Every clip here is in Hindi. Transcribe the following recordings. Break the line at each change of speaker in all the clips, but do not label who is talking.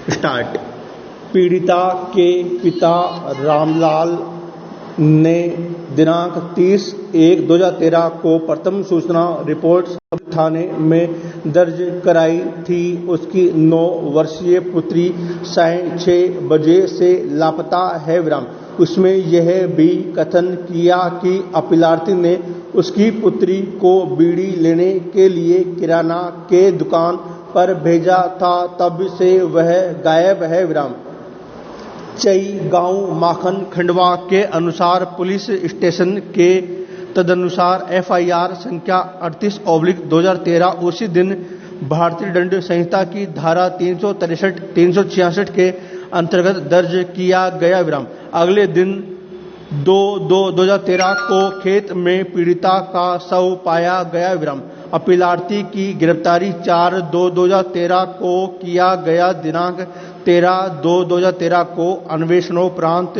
स्टार्ट। पीड़िता के पिता रामलाल ने दिनांक 30/1/2013 को प्रथम सूचना रिपोर्ट थाने में दर्ज कराई थी। उसकी 9 वर्षीय पुत्री साढ़े 6 बजे से लापता है। उसमें यह भी कथन किया कि अपीलार्थी ने उसकी पुत्री को बीड़ी लेने के लिए किराना के दुकान पर भेजा था, तब से वह गायब है। चई गांव माखन खंडवा के अनुसार पुलिस स्टेशन के तदनुसार FIR संख्या 38/2013 उसी दिन भारतीय दंड संहिता की धारा 363, 366 के अंतर्गत दर्ज किया गया। अगले दिन 2/2/2013 को खेत में पीड़िता का शव पाया गया। अपीलार्थी की गिरफ्तारी 4/2/2013 को किया गया। दिनांक 13/2/2013 को अन्वेषणोपरांत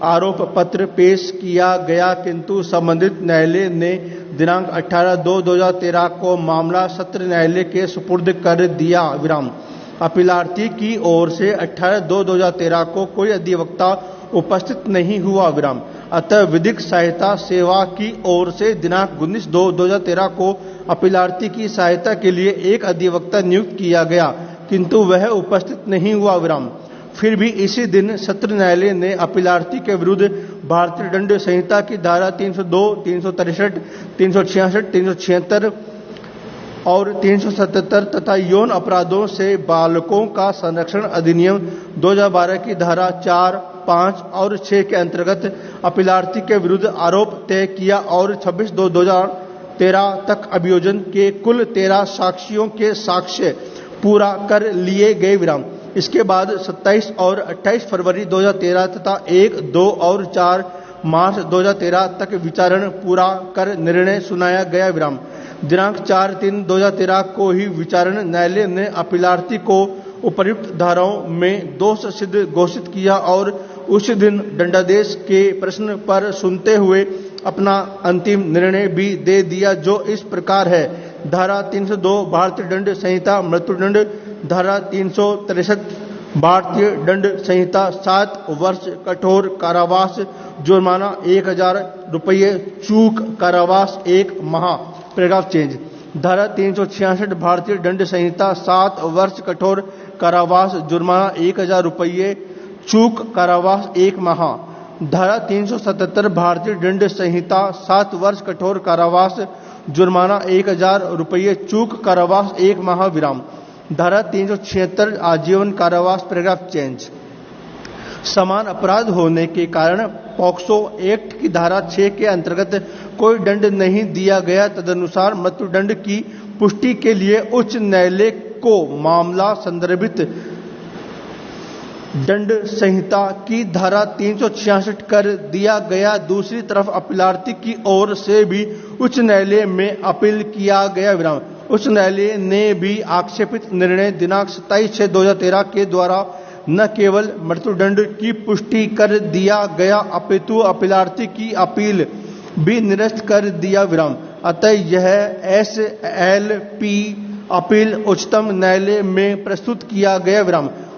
आरोप पत्र पेश किया गया, किंतु संबंधित न्यायालय ने दिनांक 18/2/2013 को मामला सत्र न्यायालय के सुपुर्द कर दिया। अपीलार्थी की ओर से 18/2/2013 को कोई अधिवक्ता उपस्थित नहीं हुआ। अतः विधिक सहायता सेवा की ओर से दिनांक 19/2/2013 को अपीलार्थी की सहायता के लिए एक अधिवक्ता नियुक्त किया गया, किंतु वह उपस्थित नहीं हुआ। फिर भी इसी दिन सत्र न्यायालय ने अपीलार्थी के विरुद्ध भारतीय दंड संहिता की धारा 302, 363, 366, 376 और 377 तथा यौन अपराधों से बालकों का संरक्षण अधिनियम 2012 की धारा 4, 5 और 6 के अंतर्गत अपीलार्थी के विरुद्ध आरोप तय किया और 26/2/2013 तक अभियोजन के कुल 13 साक्षियों के साक्ष्य पूरा कर लिए गए। इसके बाद 27 और 28 फरवरी 2013 तथा 1, 2 और 4 मार्च 2013 तक विचारण पूरा कर निर्णय सुनाया गया। दिनांक 4/3/2013 को ही विचारण न्यायालय ने अपीलार्थी को उपर्युक्त धाराओं में दोष सिद्ध घोषित किया और उस दिन दंडादेश के प्रश्न पर सुनते हुए अपना अंतिम निर्णय भी दे दिया, जो इस प्रकार है। धारा 302 भारतीय दंड संहिता मृत्युदंड, धारा 363 भारतीय दंड संहिता 7 वर्ष कठोर कारावास, जुर्माना 1000 रुपये, चूक कारावास 1 माह। Paragraph change. धारा 366 भारतीय दंड संहिता 7 वर्ष कठोर कारावास, जुर्माना 1000 रुपये, चूक कारावास 1 माह। धारा 377 भारतीय दंड संहिता 7 वर्ष कठोर कारावास, जुर्माना 1000 रुपये, चूक कारावास 1 माह। धारा 376 आजीवन कारावास। Paragraph change. समान अपराध होने के कारण पॉक्सो एक्ट की धारा 6 के अंतर्गत कोई दंड नहीं दिया गया। तदनुसार मृत्युदंड की पुष्टि के लिए उच्च न्यायालय को मामला संदर्भित दंड संहिता की धारा 366 कर दिया गया। दूसरी तरफ अपीलार्थी की ओर से भी उच्च न्यायालय में अपील किया गया। उच्च न्यायालय ने भी आक्षेपित निर्णय दिनांक 27/6/2013 के द्वारा न केवल मृत्युदंड की पुष्टि कर दिया गया, अपितु अपीलार्थी की अपील भी निरस्त कर दिया। अतः यह SLP अपील उच्चतम न्यायालय में प्रस्तुत किया गया।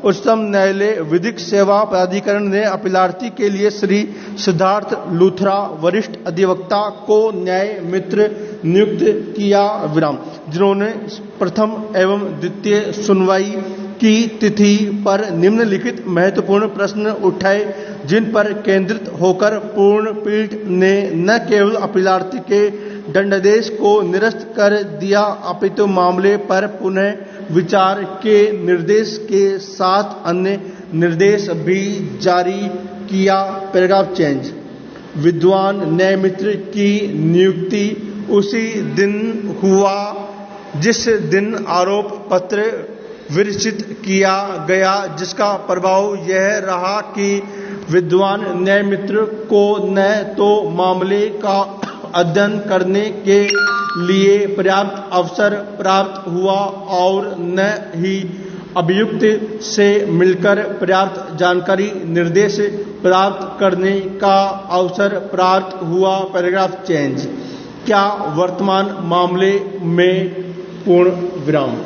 उच्चतम न्यायालय विधिक सेवा प्राधिकरण ने अपीलार्थी के लिए श्री सिद्धार्थ लूथरा वरिष्ठ अधिवक्ता को न्याय मित्र नियुक्त किया, जिन्होंने प्रथम एवं द्वितीय सुनवाई की तिथि पर निम्नलिखित महत्वपूर्ण प्रश्न उठाए, जिन पर केंद्रित होकर पूर्ण पीठ ने न केवल अपीलार्थी के दंडादेश को निरस्त कर दिया, अपितु मामले पर पुनः विचार के निर्देश के साथ अन्य निर्देश भी जारी किया। Paragraph change. विद्वान न्यायमित्र की नियुक्ति उसी दिन हुआ जिस दिन आरोप पत्र विरचित किया गया, जिसका प्रभाव यह रहा कि विद्वान न्यायमित्र को न तो मामले का अध्ययन करने के लिए पर्याप्त अवसर प्राप्त हुआ और न ही अभियुक्त से मिलकर पर्याप्त जानकारी निर्देश प्राप्त करने का अवसर प्राप्त हुआ। Paragraph change. क्या वर्तमान मामले में पूर्ण विराम।